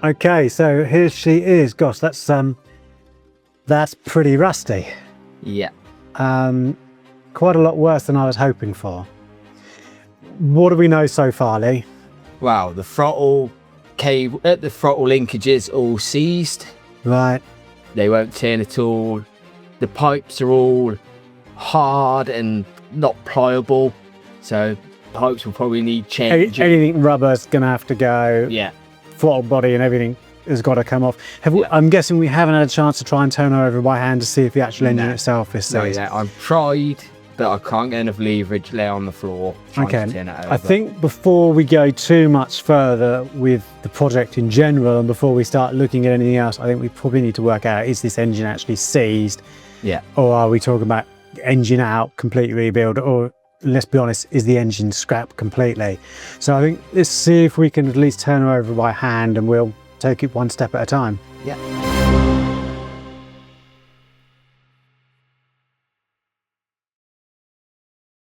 Okay, so here she is. Gosh, that's pretty rusty. Yeah. Quite a lot worse than I was hoping for. What do we know so far, Lee? Wow, the throttle cable, the throttle linkages all seized. Right. They won't turn at all. The pipes are all hard and not pliable, so pipes will probably need changing. Anything rubber's gonna have to go. Yeah. Throttle body and everything has got to come off. I'm guessing we haven't had a chance to try and turn her over by hand to see if the actual engine itself is seized. No, I've tried, but I can't get enough leverage lay on the floor trying to turn it over. I think before we go too much further with the project in general and before we start looking at anything else, I think we probably need to work out, is this engine actually seized? Yeah. Or are we talking about engine out, complete rebuild, or let's be honest, is the engine scrapped completely? So I think let's see if we can at least turn her over by hand, and we'll take it one step at a time. Yeah.